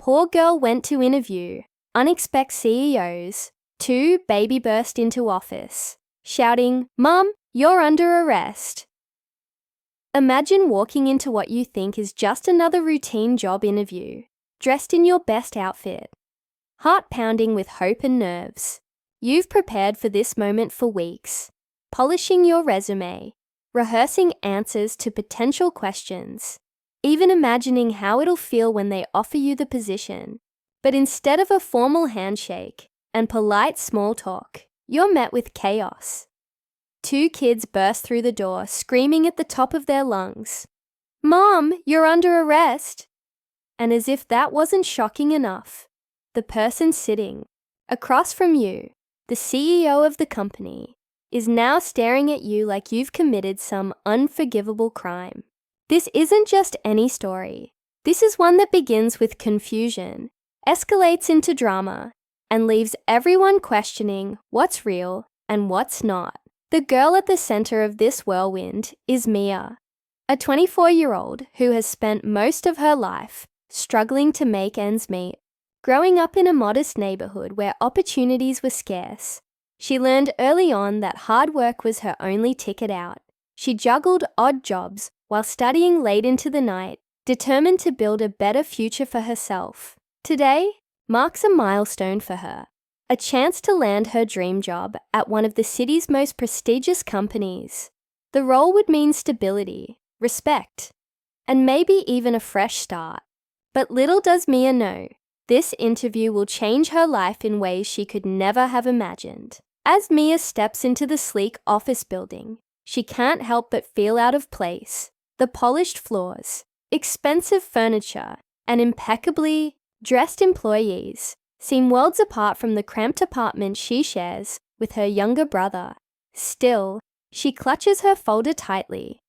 Poor girl went to interview. Unexpect CEOs. 2. Baby burst into office, shouting, "Mum, you're under arrest." Imagine walking into what you think is just another routine job interview, dressed in your best outfit. Heart pounding with hope and nerves. You've prepared for this moment for weeks, polishing your resume, rehearsing answers to potential questions, even imagining how it'll feel when they offer you the position. But instead of a formal handshake and polite small talk, you're met with chaos. 2 kids burst through the door, screaming at the top of their lungs, "Mom, you're under arrest!" And as if that wasn't shocking enough, the person sitting across from you, the CEO of the company, is now staring at you like you've committed some unforgivable crime. This isn't just any story. This is one that begins with confusion, escalates into drama, and leaves everyone questioning what's real and what's not. The girl at the center of this whirlwind is Mia, a 24-year-old who has spent most of her life struggling to make ends meet. Growing up in a modest neighborhood where opportunities were scarce, she learned early on that hard work was her only ticket out. She juggled odd jobs while studying late into the night, determined to build a better future for herself. Today marks a milestone for her, a chance to land her dream job at one of the city's most prestigious companies. The role would mean stability, respect, and maybe even a fresh start. But little does Mia know, this interview will change her life in ways she could never have imagined. As Mia steps into the sleek office building, she can't help but feel out of place. The polished floors, expensive furniture, and impeccably dressed employees seem worlds apart from the cramped apartment she shares with her younger brother. Still, she clutches her folder tightly,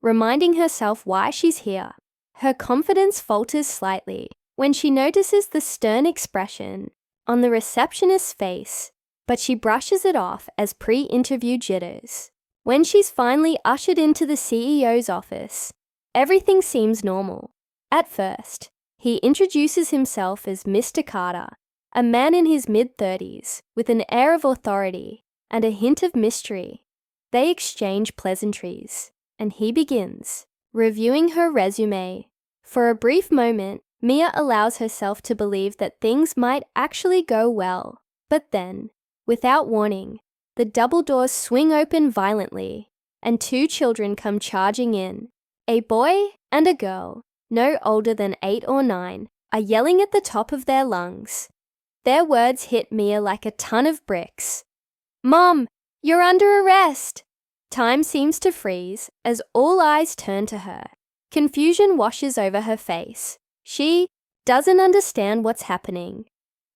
reminding herself why she's here. Her confidence falters slightly when she notices the stern expression on the receptionist's face, but she brushes it off as pre-interview jitters. When she's finally ushered into the CEO's office, everything seems normal. At first, he introduces himself as Mr. Carter, a man in his mid-30s with an air of authority and a hint of mystery. They exchange pleasantries, and he begins reviewing her resume. For a brief moment, Mia allows herself to believe that things might actually go well. But then, without warning, the double doors swing open violently, and 2 children come charging in. A boy and a girl, no older than 8 or 9, are yelling at the top of their lungs. Their words hit Mia like a ton of bricks. "Mom, you're under arrest!" Time seems to freeze as all eyes turn to her. Confusion washes over her face. She doesn't understand what's happening.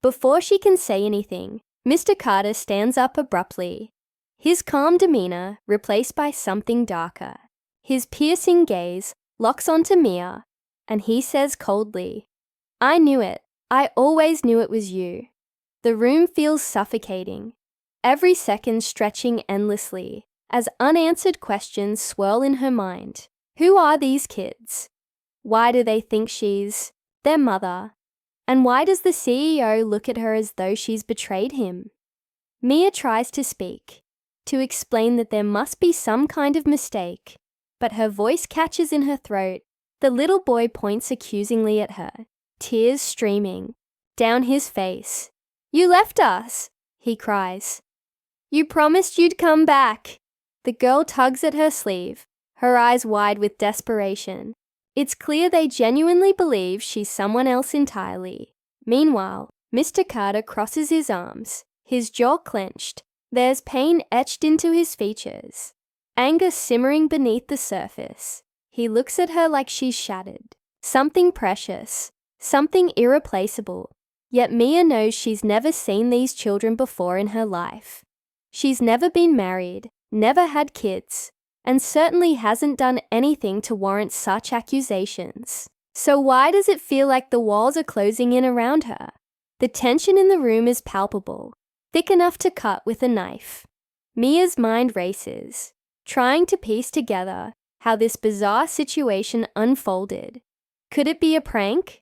Before she can say anything, Mr. Carter stands up abruptly, his calm demeanor replaced by something darker. His piercing gaze locks onto Mia, and he says coldly, "I knew it. I always knew it was you." The room feels suffocating, every second stretching endlessly as unanswered questions swirl in her mind. Who are these kids? Why do they think she's their mother? And why does the CEO look at her as though she's betrayed him? Mia tries to speak, to explain that there must be some kind of mistake, but her voice catches in her throat. The little boy points accusingly at her, tears streaming down his face. "You left us," he cries. "You promised you'd come back." The girl tugs at her sleeve, her eyes wide with desperation. It's clear they genuinely believe she's someone else entirely. Meanwhile, Mr. Carter crosses his arms, his jaw clenched. There's pain etched into his features, anger simmering beneath the surface. He looks at her like she's shattered, something precious, something irreplaceable. Yet Mia knows she's never seen these children before in her life. She's never been married, never had kids, and certainly hasn't done anything to warrant such accusations. So why does it feel like the walls are closing in around her? The tension in the room is palpable, thick enough to cut with a knife. Mia's mind races, trying to piece together how this bizarre situation unfolded. Could it be a prank?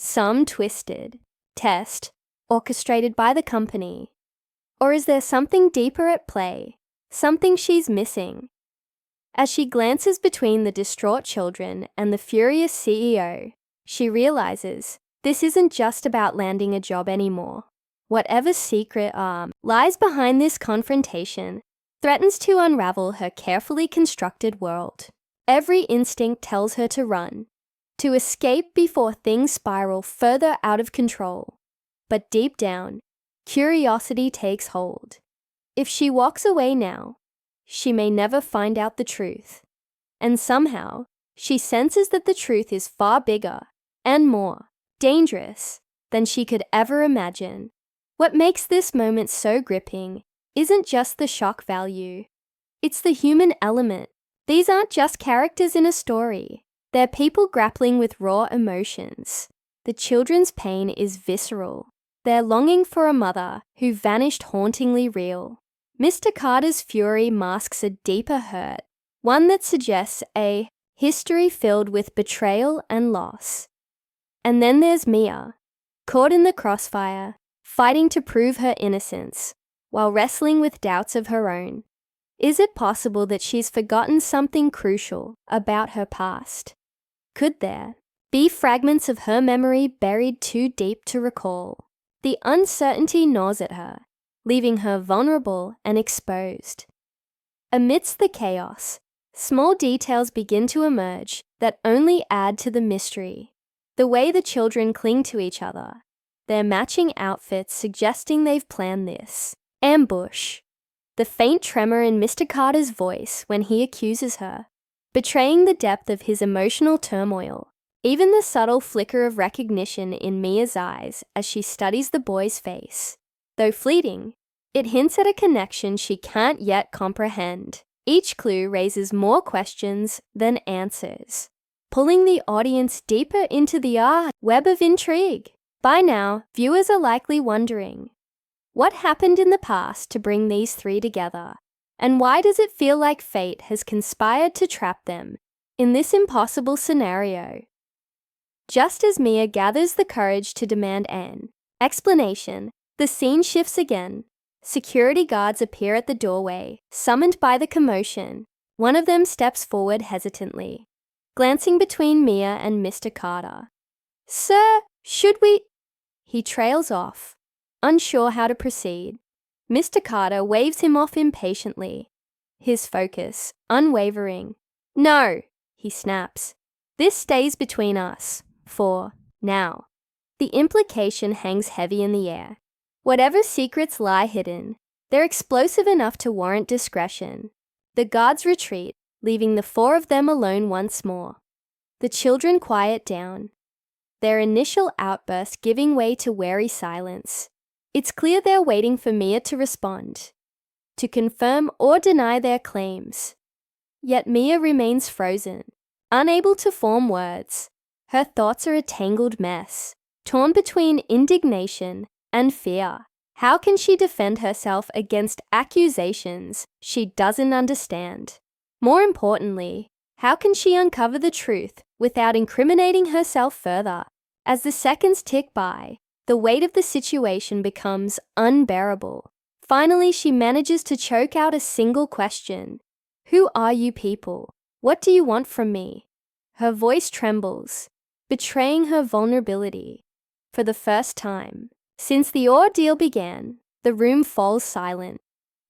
some twisted test orchestrated by the company? Or is there something deeper at play, something she's missing? As she glances between the distraught children and the furious CEO, she realizes this isn't just about landing a job anymore. Whatever secret arm lies behind this confrontation threatens to unravel her carefully constructed world. Every instinct tells her to run, to escape before things spiral further out of control. But deep down, curiosity takes hold. If she walks away now, she may never find out the truth. And somehow, she senses that the truth is far bigger and more dangerous than she could ever imagine. What makes this moment so gripping isn't just the shock value. It's the human element. These aren't just characters in a story. They're people grappling with raw emotions. The children's pain is visceral. They're longing for a mother who vanished hauntingly real. Mr. Carter's fury masks a deeper hurt, one that suggests a history filled with betrayal and loss. And then there's Mia, caught in the crossfire, fighting to prove her innocence, while wrestling with doubts of her own. Is it possible that she's forgotten something crucial about her past? Could there be fragments of her memory buried too deep to recall? The uncertainty gnaws at her, leaving her vulnerable and exposed. Amidst the chaos, small details begin to emerge that only add to the mystery. The way the children cling to each other, their matching outfits suggesting they've planned this ambush. The faint tremor in Mr. Carter's voice when he accuses her, betraying the depth of his emotional turmoil. Even the subtle flicker of recognition in Mia's eyes as she studies the boy's face. Though fleeting, it hints at a connection she can't yet comprehend. Each clue raises more questions than answers, pulling the audience deeper into the web of intrigue. By now, viewers are likely wondering, what happened in the past to bring these three together? And why does it feel like fate has conspired to trap them in this impossible scenario? Just as Mia gathers the courage to demand an explanation, the scene shifts again. Security guards appear at the doorway, summoned by the commotion. One of them steps forward hesitantly, glancing between Mia and Mr. Carter. "Sir, should we?" He trails off, unsure how to proceed. Mr. Carter waves him off impatiently, his focus unwavering. "No," he snaps. "This stays between us, for now." The implication hangs heavy in the air. Whatever secrets lie hidden, they're explosive enough to warrant discretion. The guards retreat, leaving the four of them alone once more. The children quiet down, their initial outburst giving way to wary silence. It's clear they're waiting for Mia to respond, to confirm or deny their claims. Yet Mia remains frozen, unable to form words. Her thoughts are a tangled mess, torn between indignation and fear. How can she defend herself against accusations she doesn't understand? More importantly, how can she uncover the truth without incriminating herself further? As the seconds tick by, the weight of the situation becomes unbearable. Finally, she manages to choke out a single question. "Who are you people? What do you want from me?" Her voice trembles, betraying her vulnerability. For the first time since the ordeal began, the room falls silent.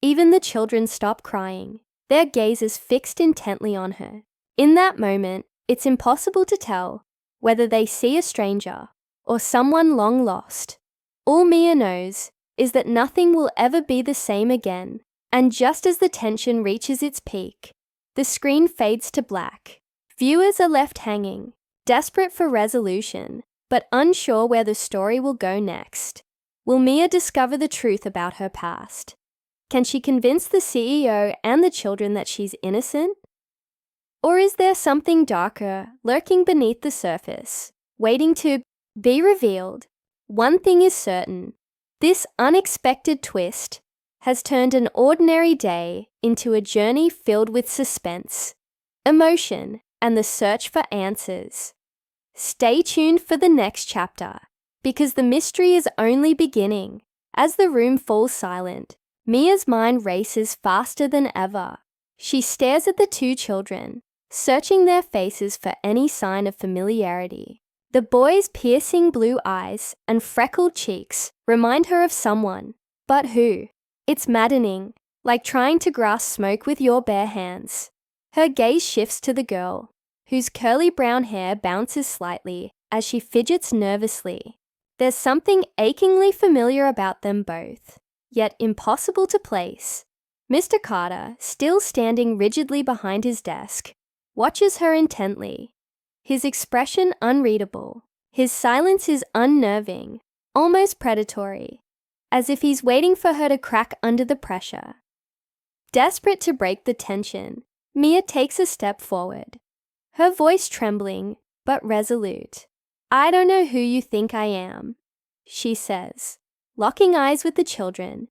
Even the children stop crying, their gazes fixed intently on her. In that moment, it's impossible to tell whether they see a stranger or someone long lost. All Mia knows is that nothing will ever be the same again, and just as the tension reaches its peak, the screen fades to black. Viewers are left hanging, desperate for resolution, but unsure where the story will go next. Will Mia discover the truth about her past? Can she convince the CEO and the children that she's innocent? Or is there something darker lurking beneath the surface, waiting to be revealed? One thing is certain, this unexpected twist has turned an ordinary day into a journey filled with suspense, emotion, and the search for answers. Stay tuned for the next chapter, because the mystery is only beginning. As the room falls silent, Mia's mind races faster than ever. She stares at the two children, searching their faces for any sign of familiarity. The boy's piercing blue eyes and freckled cheeks remind her of someone, but who? It's maddening, like trying to grasp smoke with your bare hands. Her gaze shifts to the girl, whose curly brown hair bounces slightly as she fidgets nervously. There's something achingly familiar about them both, yet impossible to place. Mr. Carter, still standing rigidly behind his desk, watches her intently. His expression unreadable. His silence is unnerving, almost predatory, as if he's waiting for her to crack under the pressure. Desperate to break the tension, Mia takes a step forward, her voice trembling but resolute. "I don't know who you think I am," she says, locking eyes with the children.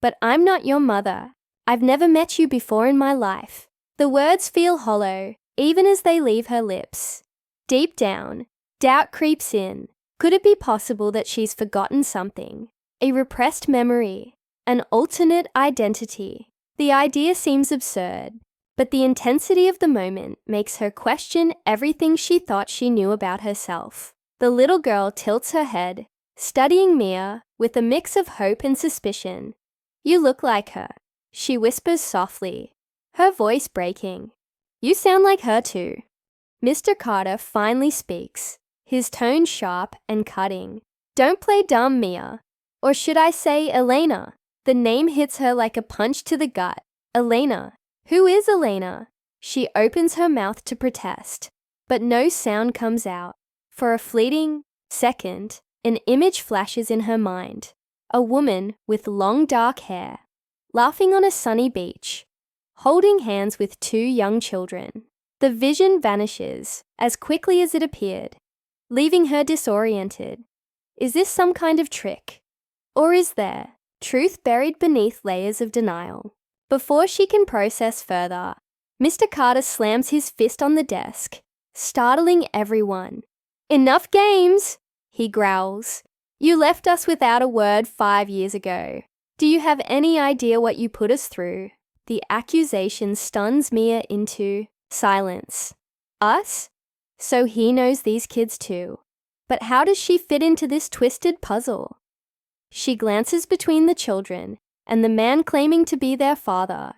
"But I'm not your mother. I've never met you before in my life." The words feel hollow, even as they leave her lips. Deep down, doubt creeps in. Could it be possible that she's forgotten something? A repressed memory, an alternate identity? The idea seems absurd, but the intensity of the moment makes her question everything she thought she knew about herself. The little girl tilts her head, studying Mia with a mix of hope and suspicion. "You look like her," she whispers softly, her voice breaking. "You sound like her too." Mr. Carter finally speaks, his tone sharp and cutting. "Don't play dumb, Mia. Or should I say Elena?" The name hits her like a punch to the gut. Elena. Who is Elena? She opens her mouth to protest, but no sound comes out. For a fleeting second, an image flashes in her mind. A woman with long dark hair, laughing on a sunny beach, holding hands with two young children. The vision vanishes as quickly as it appeared, leaving her disoriented. Is this some kind of trick? Or is there truth buried beneath layers of denial? Before she can process further, Mr. Carter slams his fist on the desk, startling everyone. "Enough games," he growls. "You left us without a word 5 years ago. Do you have any idea what you put us through?" The accusation stuns Mia into silence. Us? So he knows these kids too. But how does she fit into this twisted puzzle? She glances between the children and the man claiming to be their father,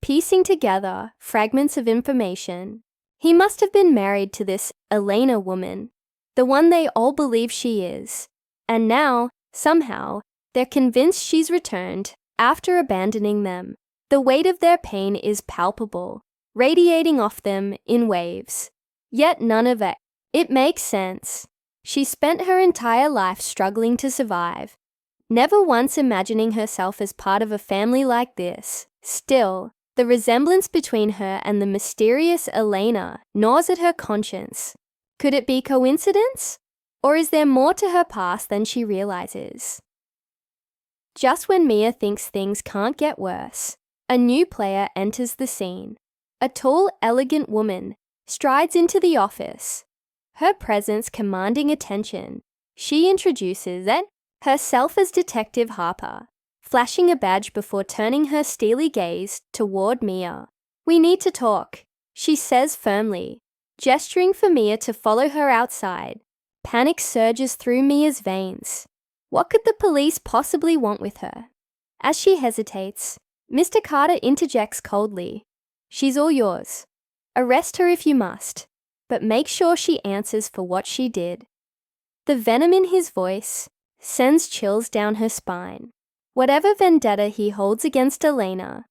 piecing together fragments of information. He must have been married to this Elena woman, the one they all believe she is. And now, somehow, they're convinced she's returned after abandoning them. The weight of their pain is palpable, radiating off them in waves. Yet none of it makes sense. She spent her entire life struggling to survive, never once imagining herself as part of a family like this. Still, the resemblance between her and the mysterious Elena gnaws at her conscience. Could it be coincidence? Or is there more to her past than she realizes? Just when Mia thinks things can't get worse, a new player enters the scene. A tall, elegant woman strides into the office, her presence commanding attention. She introduces herself as Detective Harper, flashing a badge before turning her steely gaze toward Mia. "We need to talk," she says firmly, gesturing for Mia to follow her outside. Panic surges through Mia's veins. What could the police possibly want with her? As she hesitates, Mr. Carter interjects coldly. "She's all yours. Arrest her if you must, but make sure she answers for what she did." The venom in his voice sends chills down her spine. Whatever vendetta he holds against Elena,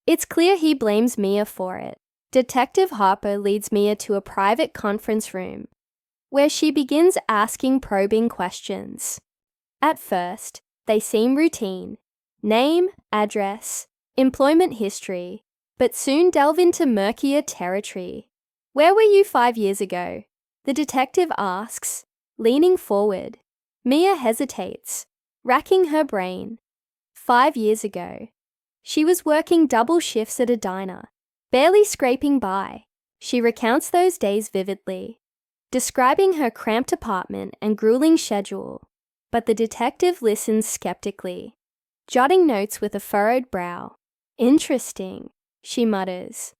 it's clear he blames Mia for it. Detective Harper leads Mia to a private conference room, where she begins asking probing questions. At first, they seem routine: name, address, employment history, but soon delve into murkier territory. "Where were you 5 years ago?" the detective asks, leaning forward. Mia hesitates, racking her brain. 5 years ago. She was working double shifts at a diner, barely scraping by. She recounts those days vividly. describing her cramped apartment and grueling schedule, but the detective listens skeptically, jotting notes with a furrowed brow. "Interesting," she mutters.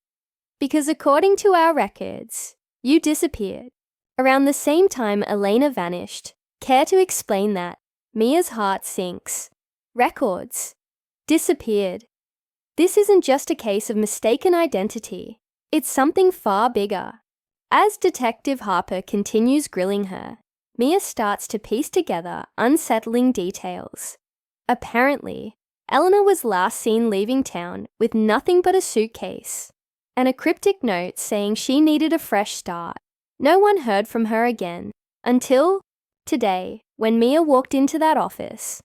"Because according to our records, you disappeared around the same time Elena vanished. Care to explain that?" Mia's heart sinks. Records. Disappeared. This isn't just a case of mistaken identity. It's something far bigger. As Detective Harper continues grilling her, Mia starts to piece together unsettling details. Apparently, Eleanor was last seen leaving town with nothing but a suitcase and a cryptic note saying she needed a fresh start. No one heard from her again until today, when Mia walked into that office.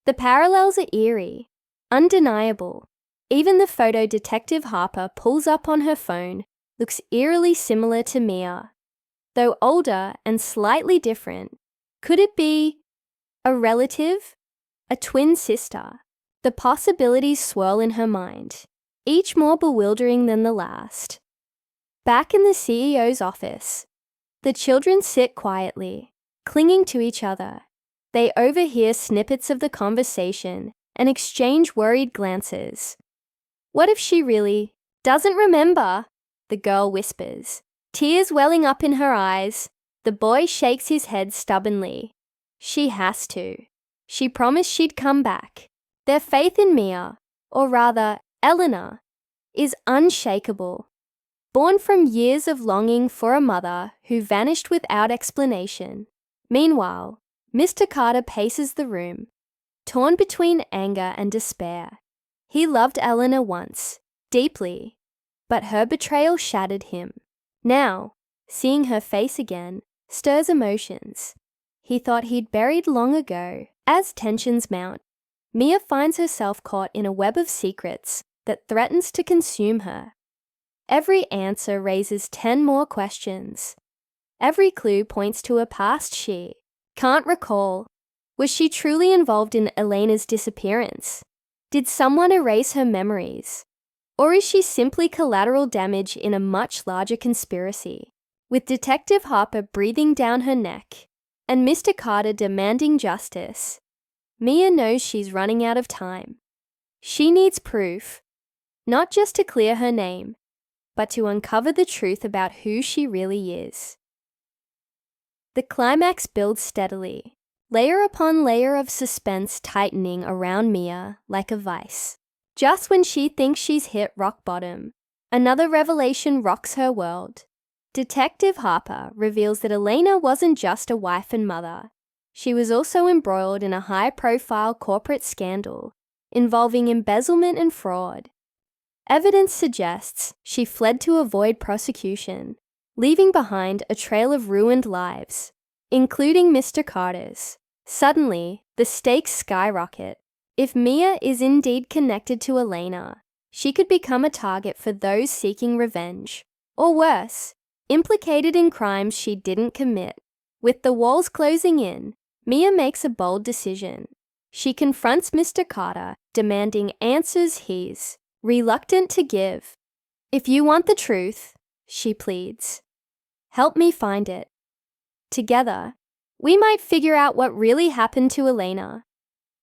The parallels are eerie, undeniable. Even the photo Detective Harper pulls up on her phone looks eerily similar to Mia, though older and slightly different. Could it be a relative? A twin sister? The possibilities swirl in her mind, each more bewildering than the last. Back in the CEO's office, the children sit quietly, clinging to each other. They overhear snippets of the conversation and exchange worried glances. "What if she really doesn't remember?" the girl whispers, tears welling up in her eyes. The boy shakes his head stubbornly. She has to. She promised she'd come back. Their faith in Mia, or rather, Eleanor, is unshakable. Born from years of longing for a mother who vanished without explanation. Meanwhile, Mr. Carter paces the room, torn between anger and despair. He loved Eleanor once, deeply, but her betrayal shattered him. Now, seeing her face again stirs emotions he thought he'd buried long ago. As tensions mount, Mia finds herself caught in a web of secrets that threatens to consume her. Every answer raises 10 more questions. Every clue points to a past she can't recall. Was she truly involved in Elena's disappearance? Did someone erase her memories? Or is she simply collateral damage in a much larger conspiracy? With Detective Harper breathing down her neck and Mr. Carter demanding justice, Mia knows she's running out of time. She needs proof, not just to clear her name, but to uncover the truth about who she really is. The climax builds steadily, layer upon layer of suspense tightening around Mia like a vice. Just when she thinks she's hit rock bottom, another revelation rocks her world. Detective Harper reveals that Elena wasn't just a wife and mother. She was also embroiled in a high-profile corporate scandal involving embezzlement and fraud. Evidence suggests she fled to avoid prosecution, leaving behind a trail of ruined lives, including Mr. Carter's. Suddenly, the stakes skyrocket. If Mia is indeed connected to Elena, she could become a target for those seeking revenge, or worse, implicated in crimes she didn't commit. With the walls closing in, Mia makes a bold decision. She confronts Mr. Carter, demanding answers he's reluctant to give. "If you want the truth," she pleads, "help me find it. Together, we might figure out what really happened to Elena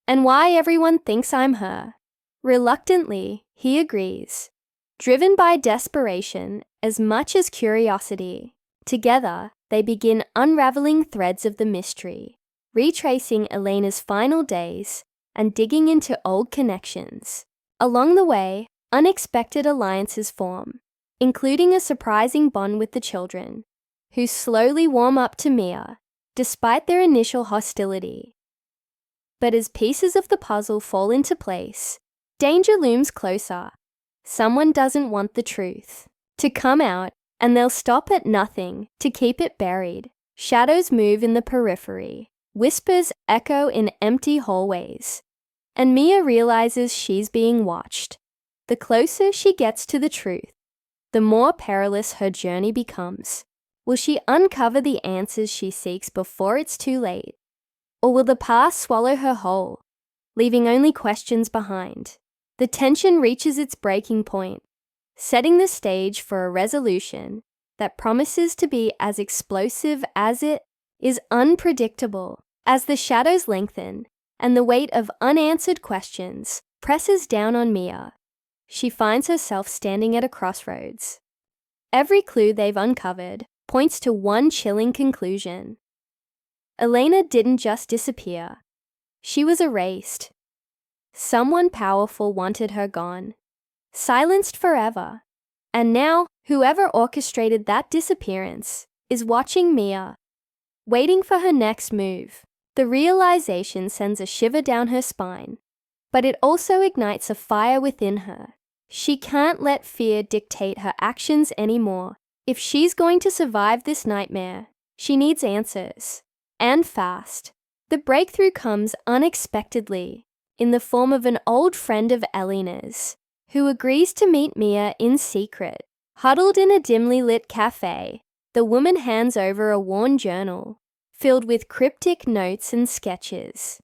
and why everyone thinks I'm her." Reluctantly, he agrees, driven by desperation as much as curiosity. Together, they begin unraveling threads of the mystery, retracing Elena's final days and digging into old connections. Along the way, unexpected alliances form, including a surprising bond with the children, who slowly warm up to Mia, despite their initial hostility. But as pieces of the puzzle fall into place, danger looms closer. Someone doesn't want the truth to come out, and they'll stop at nothing to keep it buried. Shadows move in the periphery, whispers echo in empty hallways, and Mia realizes she's being watched. The closer she gets to the truth, the more perilous her journey becomes. Will she uncover the answers she seeks before it's too late? Or will the past swallow her whole, leaving only questions behind? The tension reaches its breaking point, setting the stage for a resolution that promises to be as explosive as it is unpredictable. As the shadows lengthen and the weight of unanswered questions presses down on Mia, she finds herself standing at a crossroads. Every clue they've uncovered points to one chilling conclusion. Elena didn't just disappear. She was erased. Someone powerful wanted her gone, silenced forever. And now, whoever orchestrated that disappearance is watching Mia, waiting for her next move. The realization sends a shiver down her spine, but it also ignites a fire within her. She can't let fear dictate her actions anymore. If she's going to survive this nightmare, she needs answers. And fast. The breakthrough comes unexpectedly, in the form of an old friend of Elena's, who agrees to meet Mia in secret. Huddled in a dimly lit cafe, the woman hands over a worn journal, filled with cryptic notes and sketches.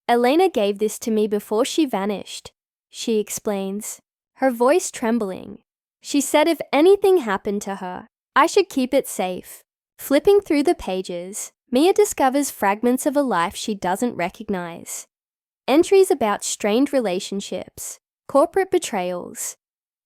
Elena gave this to me before she vanished, she explains, her voice trembling. She said if anything happened to her, I should keep it safe. Flipping through the pages, Mia discovers fragments of a life she doesn't recognize. Entries about strained relationships, corporate betrayals,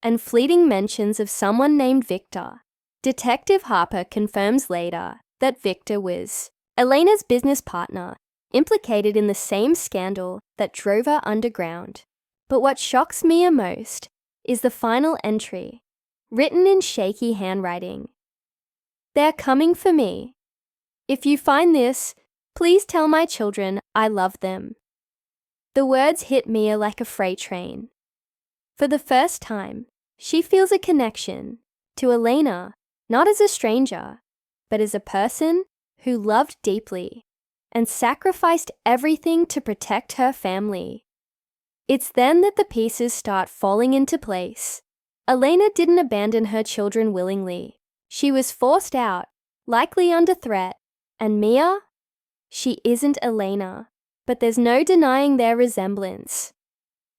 and fleeting mentions of someone named Victor. Detective Harper confirms later that Victor was Elena's business partner, implicated in the same scandal that drove her underground. But what shocks Mia most is the final entry, written in shaky handwriting. They're coming for me. If you find this, please tell my children I love them. The words hit Mia like a freight train. For the first time, she feels a connection to Elena, not as a stranger, but as a person who loved deeply and sacrificed everything to protect her family. It's then that the pieces start falling into place. Elena didn't abandon her children willingly. She was forced out, likely under threat. And Mia? She isn't Elena, but there's no denying their resemblance.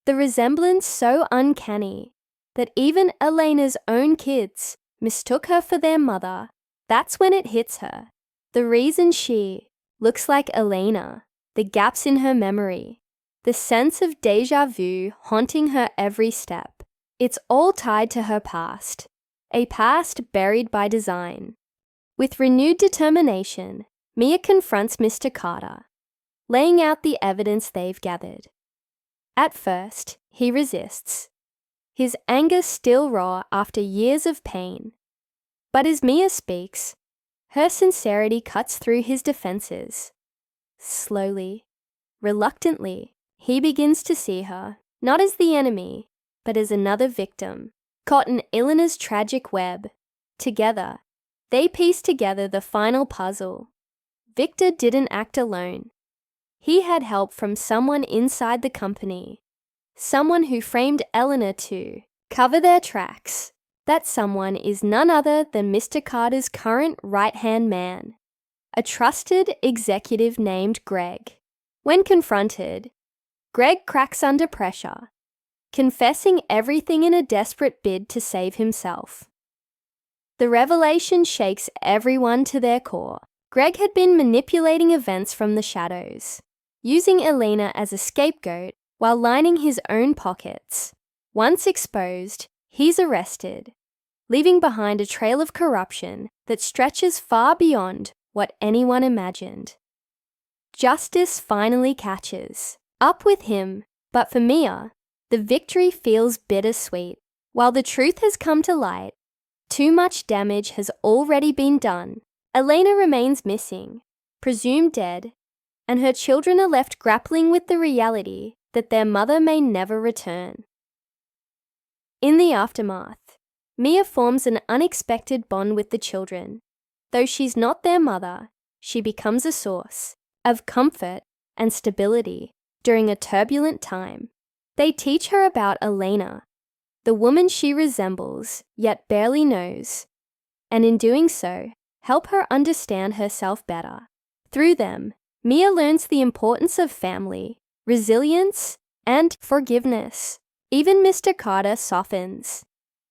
The resemblance so uncanny that even Elena's own kids mistook her for their mother. That's when it hits her. The reason she looks like Elena, the gaps in her memory, the sense of déjà vu haunting her every step. It's all tied to her past, a past buried by design. With renewed determination, Mia confronts Mr. Carter, laying out the evidence they've gathered. At first, he resists, his anger still raw after years of pain. But as Mia speaks, her sincerity cuts through his defenses. Slowly, reluctantly, he begins to see her, not as the enemy, but as another victim, caught in Elena's tragic web. Together, they piece together the final puzzle. Victor didn't act alone. He had help from someone inside the company, someone who framed Elena to cover their tracks. That someone is none other than Mr. Carter's current right-hand man, a trusted executive named Greg. When confronted, Greg cracks under pressure, confessing everything in a desperate bid to save himself. The revelation shakes everyone to their core. Greg had been manipulating events from the shadows, using Elena as a scapegoat while lining his own pockets. Once exposed, he's arrested, leaving behind a trail of corruption that stretches far beyond what anyone imagined. Justice finally catches up with him, but for Mia, the victory feels bittersweet. While the truth has come to light, too much damage has already been done. Elena remains missing, presumed dead, and her children are left grappling with the reality that their mother may never return. In the aftermath, Mia forms an unexpected bond with the children. Though she's not their mother, she becomes a source of comfort and stability during a turbulent time. They teach her about Elena, the woman she resembles yet barely knows, and in doing so, help her understand herself better. Through them, Mia learns the importance of family, resilience, and forgiveness. Even Mr. Carter softens.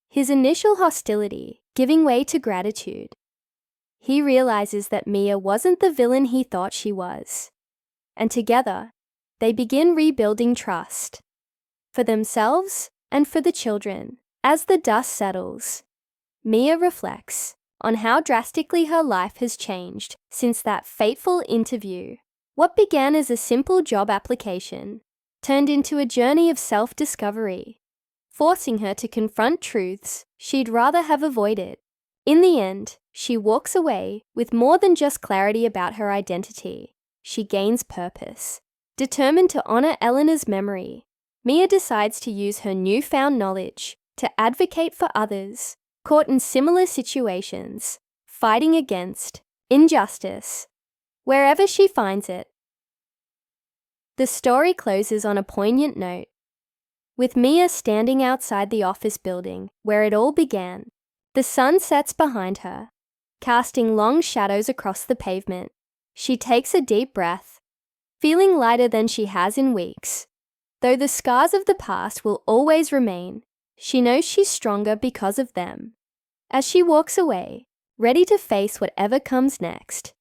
His initial hostility giving way to gratitude. He realizes that Mia wasn't the villain he thought she was, and together, they begin rebuilding trust for themselves and for the children. As the dust settles, Mia reflects on how drastically her life has changed since that fateful interview. What began as a simple job application turned into a journey of self-discovery, forcing her to confront truths she'd rather have avoided. In the end, she walks away with more than just clarity about her identity. She gains purpose. Determined to honor Eleanor's memory, Mia decides to use her newfound knowledge to advocate for others caught in similar situations, fighting against injustice wherever she finds it. The story closes on a poignant note, with Mia standing outside the office building where it all began. The sun sets behind her, casting long shadows across the pavement. She takes a deep breath, feeling lighter than she has in weeks. Though the scars of the past will always remain, she knows she's stronger because of them. As she walks away, ready to face whatever comes next,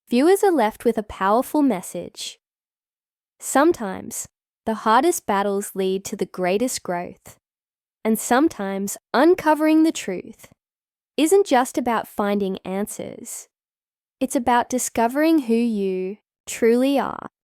viewers are left with a powerful message. Sometimes, the hardest battles lead to the greatest growth. And sometimes, uncovering the truth isn't just about finding answers. It's about discovering who you truly are.